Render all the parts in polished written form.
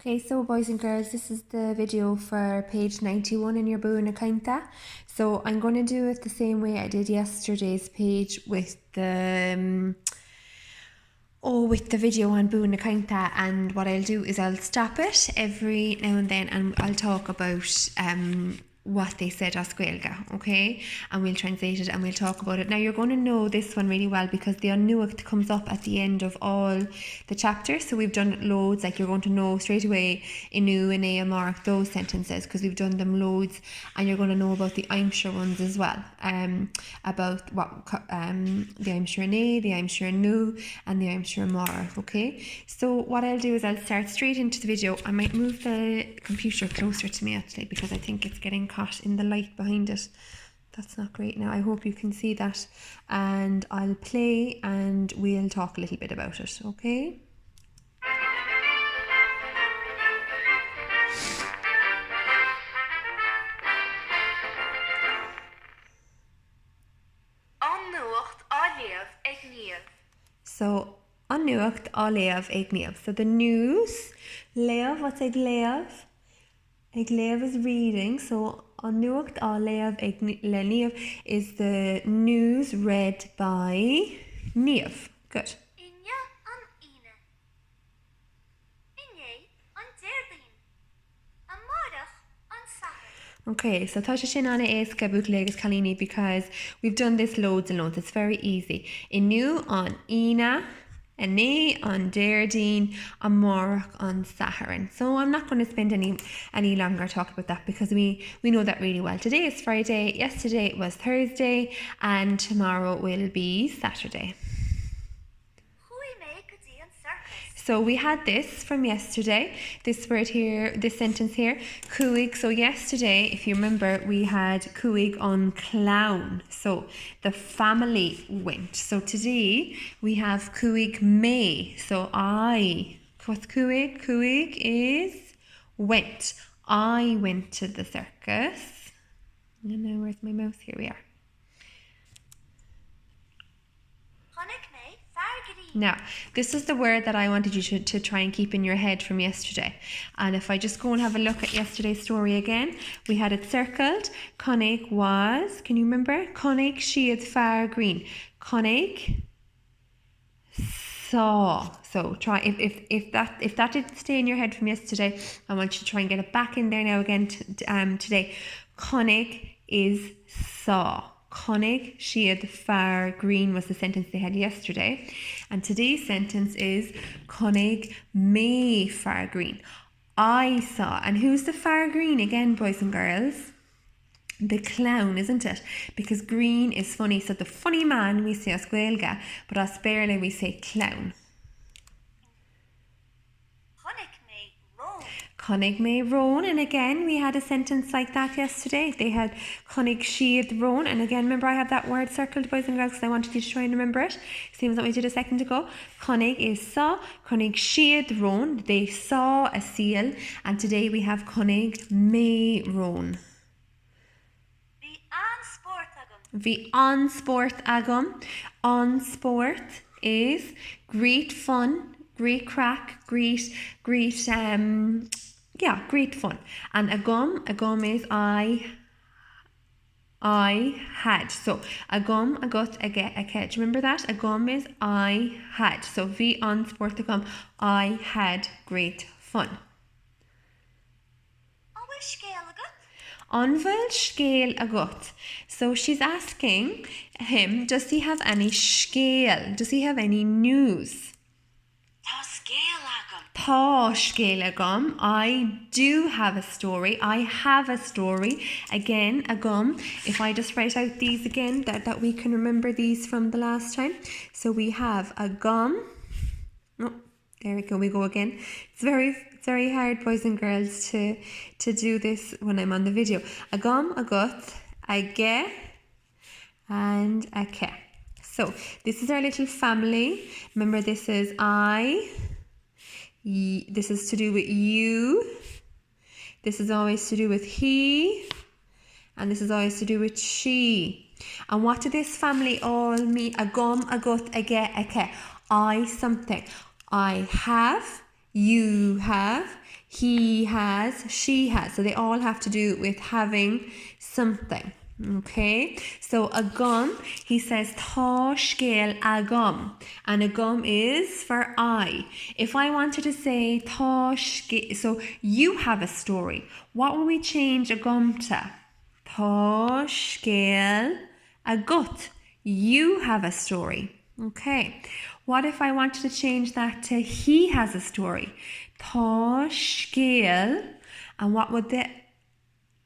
Okay, so boys and girls, this is the video for page 91 in your Buna cainte. So I'm going to do it the same way I did yesterday's page with the video on Buna cainte, and what I'll do is I'll stop it every now and then and I'll talk about what they said as Gaeilge, okay? And we'll translate it and we'll talk about it. Now you're going to know this one really well because the Annuacht comes up at the end of all the chapters. So we've done loads, like you're going to know straight away Inu, Ine, Mark, those sentences, because we've done them loads. And you're going to know about the I'm sure ones as well. About what the I'm sure Ine, the I'm sure Nu, and the I'm sure Mark, okay? So what I'll do is I'll start straight into the video. I might move the computer closer to me actually because I think it's getting caught in the light behind it. That's not great now. I hope you can see that, and I'll play and we'll talk a little bit about it, okay? So Annuacht á léamh ag níamh. So the news, léamh, what's ag léamh? Ag léamh is reading, so Annuacht á léamh ag níamh is the news read by níamh. Good. Inne an ine. Inne an déirdín. An marach an sahar. Okay, so tá sé sin anna éasca bút léagus chalíní because we've done this loads and loads. It's very easy. Inu an ine, Ine on déirdín, a Marach on Saharan. So I'm not going to spend any longer talking about that because we know that really well. Today is Friday, yesterday was Thursday, and tomorrow will be Saturday. So we had this from yesterday, this word here, this sentence here, cuaig. So yesterday, if you remember, we had cuaig on clown. So the family went. So today we have cuaig may. So I, what's cuaig? Cuaig is went. I went to the circus. And now where's my mouse? Here we are. Now, this is the word that I wanted you to try and keep in your head from yesterday. And if I just go and have a look at yesterday's story again, we had it circled. Connig was, can you remember? Connig siad far green. Connig saw. So try, if that didn't stay in your head from yesterday, I want you to try and get it back in there now again today. Connig is saw. Connig siad far green was the sentence they had yesterday, and today's sentence is Connig may far green. I saw, and who's the far green again, boys and girls? The clown, isn't it? Because green is funny, so the funny man we say as Gaeilge, but as Béarla we say clown. Connig may roan, and again we had a sentence like that yesterday. They had Connig siad roan, and again remember I have that word circled, boys and girls, because I wanted you to try and remember it. Same as what we did a second ago. Connig is saw, Connig siad roan, they saw a seal, and today we have Connig may roan. The on sport agam. On sport is great fun, great crack, great fun. And agum is I had. So agum, agot, age. Do you remember that? Agum is I had. So vi on sport agum, I had great fun. Anfuil scéal agat. So she's asking him, does he have any scéal? Does he have any news? Tá scéal agam. I do have a story. I have a story. Again, agam. If I just write out these again, that we can remember these from the last time. So we have agam. Oh, there we go again. It's very hard, boys and girls, to do this when I'm on the video. Agam, agut, age, and ake. So this is our little family. Remember, this is I. This is to do with you. This is always to do with he. And this is always to do with she. And what do this family all mean? Agam, agut, age, ake. I something. I have, you have, he has, she has. So they all have to do with having something. Okay, so a gum, he says tá scéal a gum, and a gum is for I. If I wanted to say tá scéal, so you have a story, what will we change a gum to? Tá scéal a gut, you have a story. Okay, what if I wanted to change that to he has a story? Tá scéal, and what would the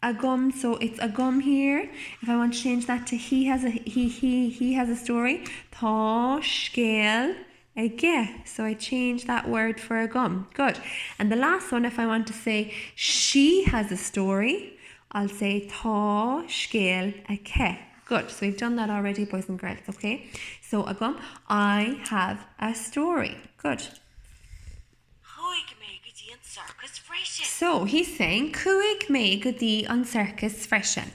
a gum, so it's a gum here. If I want to change that to he has a story. Tá scéal a. So I change that word for a gum. Good. And the last one, if I want to say she has a story, I'll say tá scéal a ce. Good. So we've done that already, boys and girls. Okay. So a gum. I have a story. Good. So he's saying, Cuig me go dí an circus freshen.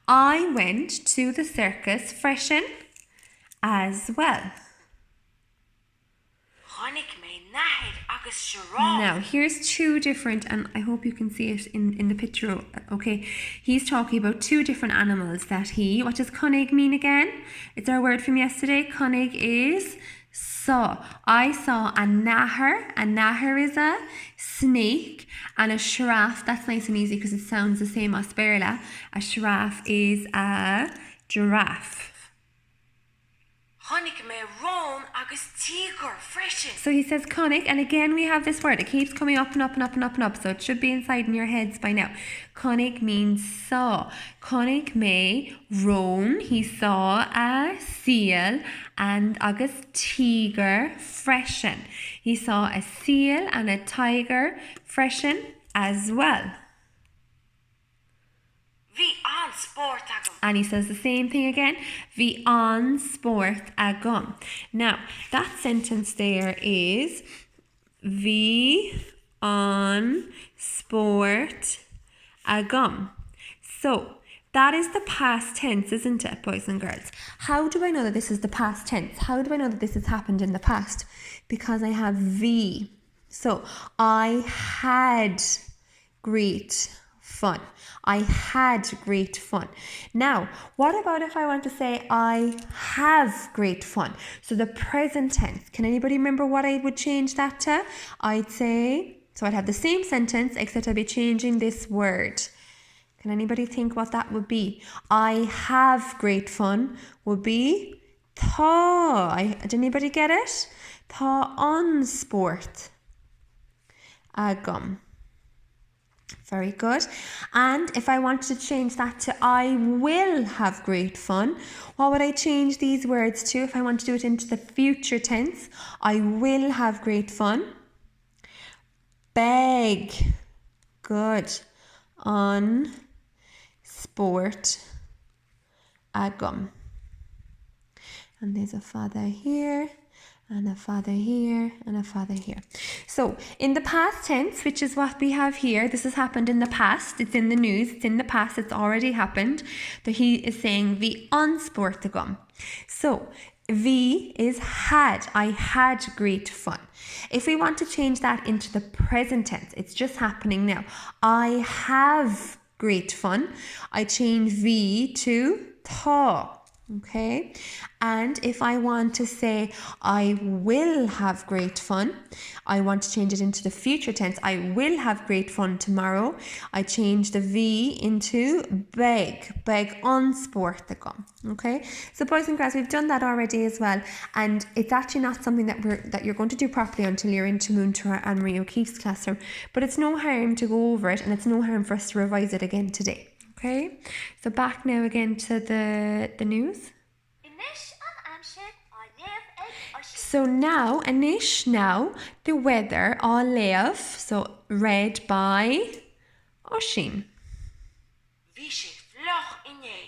I went to the circus freshen as well. Now, here's two different, and I hope you can see it in the picture, okay? He's talking about two different animals that he, what does cunnig mean again? It's our word from yesterday. Cunnig is saw. I saw a nahar. A nahar is a snake, and a giraffe, that's nice and easy because it sounds the same as berla. A giraffe is a giraffe. So he says conic, and again we have this word. It keeps coming up and up and up and up and up, so it should be inside in your heads by now. Conic means saw. Conic may roan. He saw a seal and agus tiger freshen. He saw a seal and a tiger freshen as well. And he says the same thing again. Vi on sport agum. Now, that sentence there is Vi on sport agum. So, that is the past tense, isn't it, boys and girls? How do I know that this is the past tense? How do I know that this has happened in the past? Because I have vi. So, I had great fun. I had great fun. Now, what about if I want to say I have great fun? So the present tense. Can anybody remember what I would change that to? I'd say, so I'd have the same sentence except I'd be changing this word. Can anybody think what that would be? I have great fun would be tá. Did anybody get it? Tá on sport agum. Very good. And if I wanted to change that to I will have great fun, what would I change these words to if I want to do it into the future tense? I will have great fun. Beg. Good. On sport agum. And there's a father here. And a father here, and a father here. So, in the past tense, which is what we have here, this has happened in the past, it's in the news, it's in the past, it's already happened. So, he is saying vi ansportigum. So, vi is had, I had great fun. If we want to change that into the present tense, it's just happening now. I have great fun. I change vi to tá. Okay, and if I want to say I will have great fun, I want to change it into the future tense. I will have great fun tomorrow. I change the V into beg on sportigum. Okay, so boys and girls, we've done that already as well, and it's actually not something that you're going to do properly until you're into Moontura and Marie O'Keefe's classroom. But it's no harm to go over it, and it's no harm for us to revise it again today. Okay, so back now again to the news. So now, Anish, now, the weather, all leaf, so read by Oshin.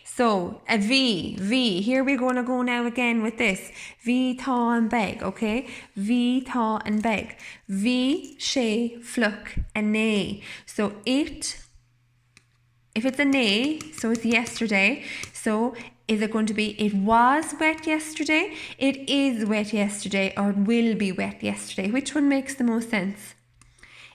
So, a V, here we're going to go now again with this. V, tá and beg, okay? V, tá and beg. V, she, fluck, a nay. So, it... If it's a nay, so it's yesterday, so is it going to be it was wet yesterday, it is wet yesterday, or it will be wet yesterday? Which one makes the most sense?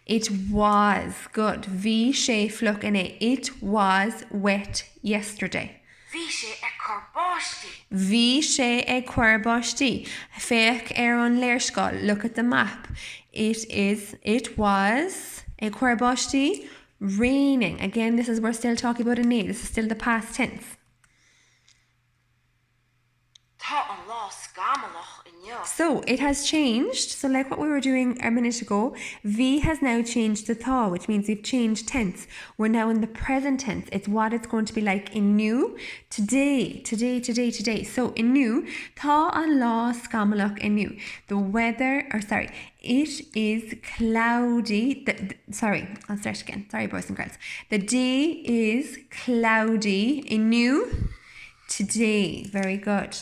It was. Good. Bhí sé fluc in é. It was wet yesterday. Bhí sé ag corbáistí. Bhí sé ag cuirbáistí. Féach an léirscáil. Look at the map. It was ag cuirbáistí raining. Again, this is, we're still talking about an é. This is still the past tense. Tá an lá scamalach inniu. So it has changed. So like what we were doing a minute ago, V has now changed to tha, which means we've changed tense. We're now in the present tense. It's what it's going to be like in new today. So in new, tha an lá scamalach in new. The weather, it is cloudy. I'll start again. Sorry, boys and girls. The day is cloudy in new today. Very good.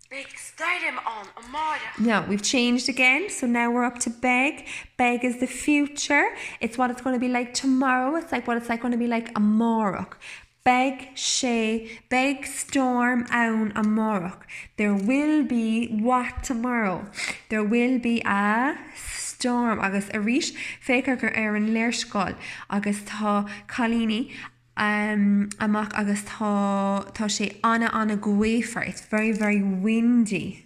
Big stadium on Amada. Now we've changed again, so now we're up to beg. Beg is the future. It's what it's going to be like tomorrow. It's like what it's like going to be like amárach. Beg sé, beg storm ann amárach. There will be what tomorrow? There will be a storm. Agus a rís fécar gur an léirscáil agus tá chalíní. Amach agus tá sé anna gwafer. It's very, very windy.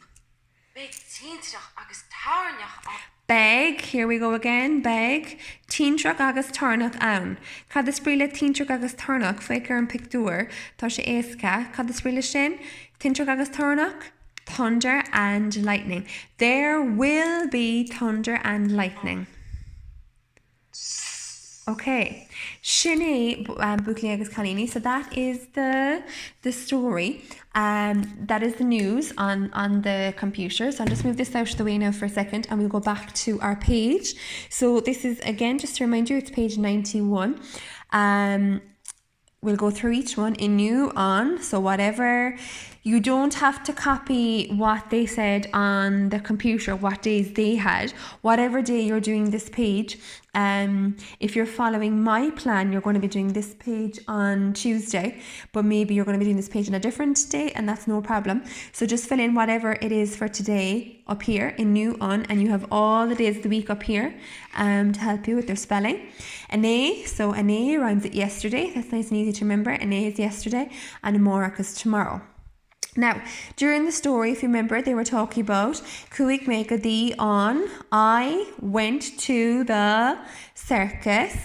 Big tíntrach agus tarnach on. Beg, here we go again, beg. Tíntrach agus tarnach ann. Cad is spríle tíntrach agus tarnach fécar an pictúr tá sé éasca. Cad is spríle sin tíntrach agus tarnach? Thunder and lightning. There will be thunder and lightning. Okay, Shine Bukli agus Kalini. So that is the story. That is the news on the computer. So I'll just move this out of the way now for a second, and we'll go back to our page. So this is, again, just to remind you, it's page 91. We'll go through each one in new on. So whatever, you don't have to copy what they said on the computer, what days they had. Whatever day you're doing this page, if you're following my plan, you're going to be doing this page on Tuesday, but maybe you're going to be doing this page on a different day, and that's no problem. So just fill in whatever it is for today up here in new on, and you have all the days of the week up here to help you with their spelling. An A, so an A rhymes with yesterday. That's nice and easy to remember. An A is yesterday, and a amárach is tomorrow. Now, during the story, if you remember, they were talking about Cuig Mega the on. I went to the circus.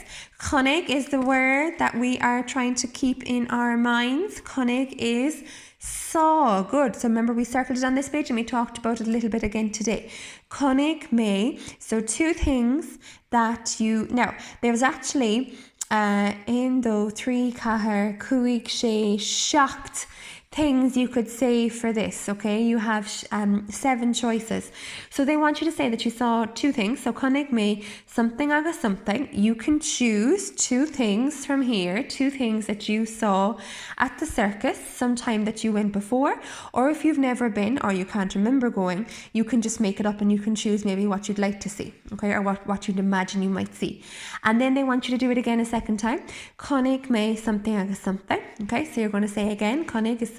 Cunnig is the word that we are trying to keep in our minds. Cunnig is saw. Good. So remember, we circled it on this page and we talked about it a little bit again today. Cunnig may. So two things that you... Now, there was actually in the three cahar Cuig she shocked things you could say for this, okay? You have 7 choices. So they want you to say that you saw 2 things. So cunnig me something agus something. You can choose 2 things from here, 2 things that you saw at the circus sometime that you went before, or if you've never been or you can't remember going, you can just make it up and you can choose maybe what you'd like to see, okay? Or what you'd imagine you might see. And then they want you to do it again a second time. Cunnig me something agus something, okay? So you're going to say again, cunnig is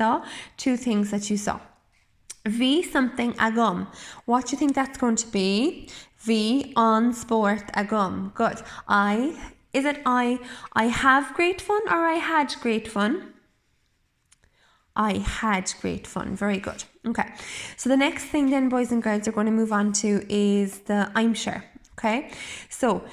2 things that you saw. V something agum. What do you think that's going to be? V on sport agum. Good. I have great fun, or I had great fun? I had great fun. Very good. Okay. So the next thing then, boys and girls, are going to move on to is the I'm sure. Okay. So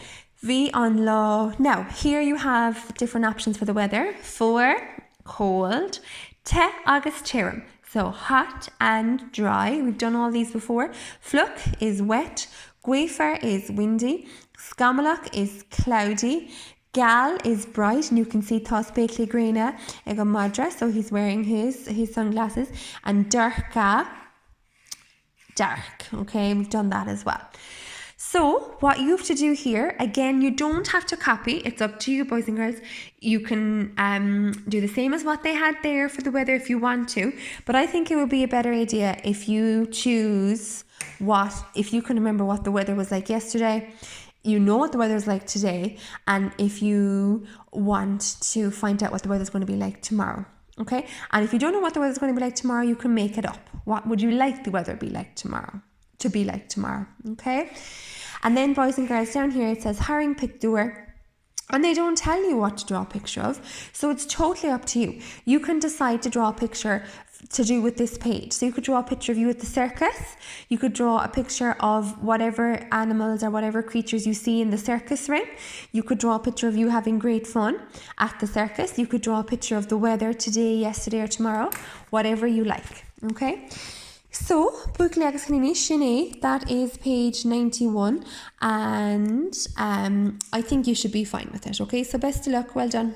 V on law. Now here you have different options for the weather. For cold. Te agus tirim. So hot and dry. We've done all these before. Fluck is wet. Gwafer is windy. Scamalach is cloudy. Gal is bright. And you can see Thos Bakely Grena ega madra. So he's wearing his sunglasses. And darka, dark. Okay, we've done that as well. So what you have to do here, again, you don't have to copy. It's up to you, boys and girls. You can do the same as what they had there for the weather if you want to. But I think it would be a better idea if you choose if you can remember what the weather was like yesterday, you know what the weather is like today, and if you want to find out what the weather is going to be like tomorrow. Okay? And if you don't know what the weather is going to be like tomorrow, you can make it up. What would you like the weather to be like tomorrow? Okay? And then boys and girls, down here it says Haring Picture. And they don't tell you what to draw a picture of. So it's totally up to you. You can decide to draw a picture to do with this page. So you could draw a picture of you at the circus. You could draw a picture of whatever animals or whatever creatures you see in the circus ring. You could draw a picture of you having great fun at the circus. You could draw a picture of the weather today, yesterday or tomorrow. Whatever you like. Okay? So, buaicla agus chinine sinné, that is page 91, and I think you should be fine with it, okay? So best of luck, well done.